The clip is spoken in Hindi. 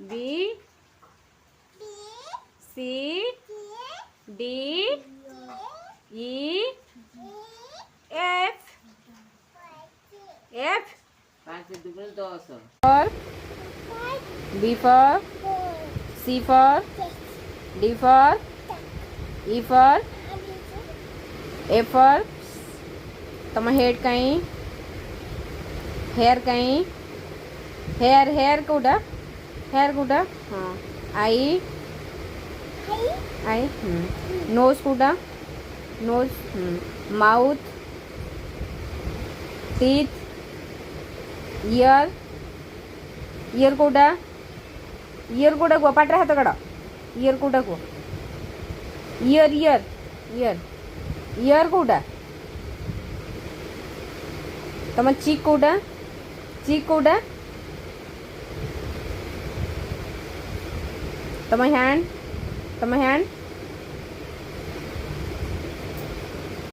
B C D E F F for B for C for D for E for A for तम हेड कहीं हेयर कहीं हेयर कोटा हाँ आई आई नोज कोटा नोज माउथ टीथ इयर कोटा को पाटे हाथ कड़ इयर कोटा को इयर कोटा तम चीक कोटा तम हैंड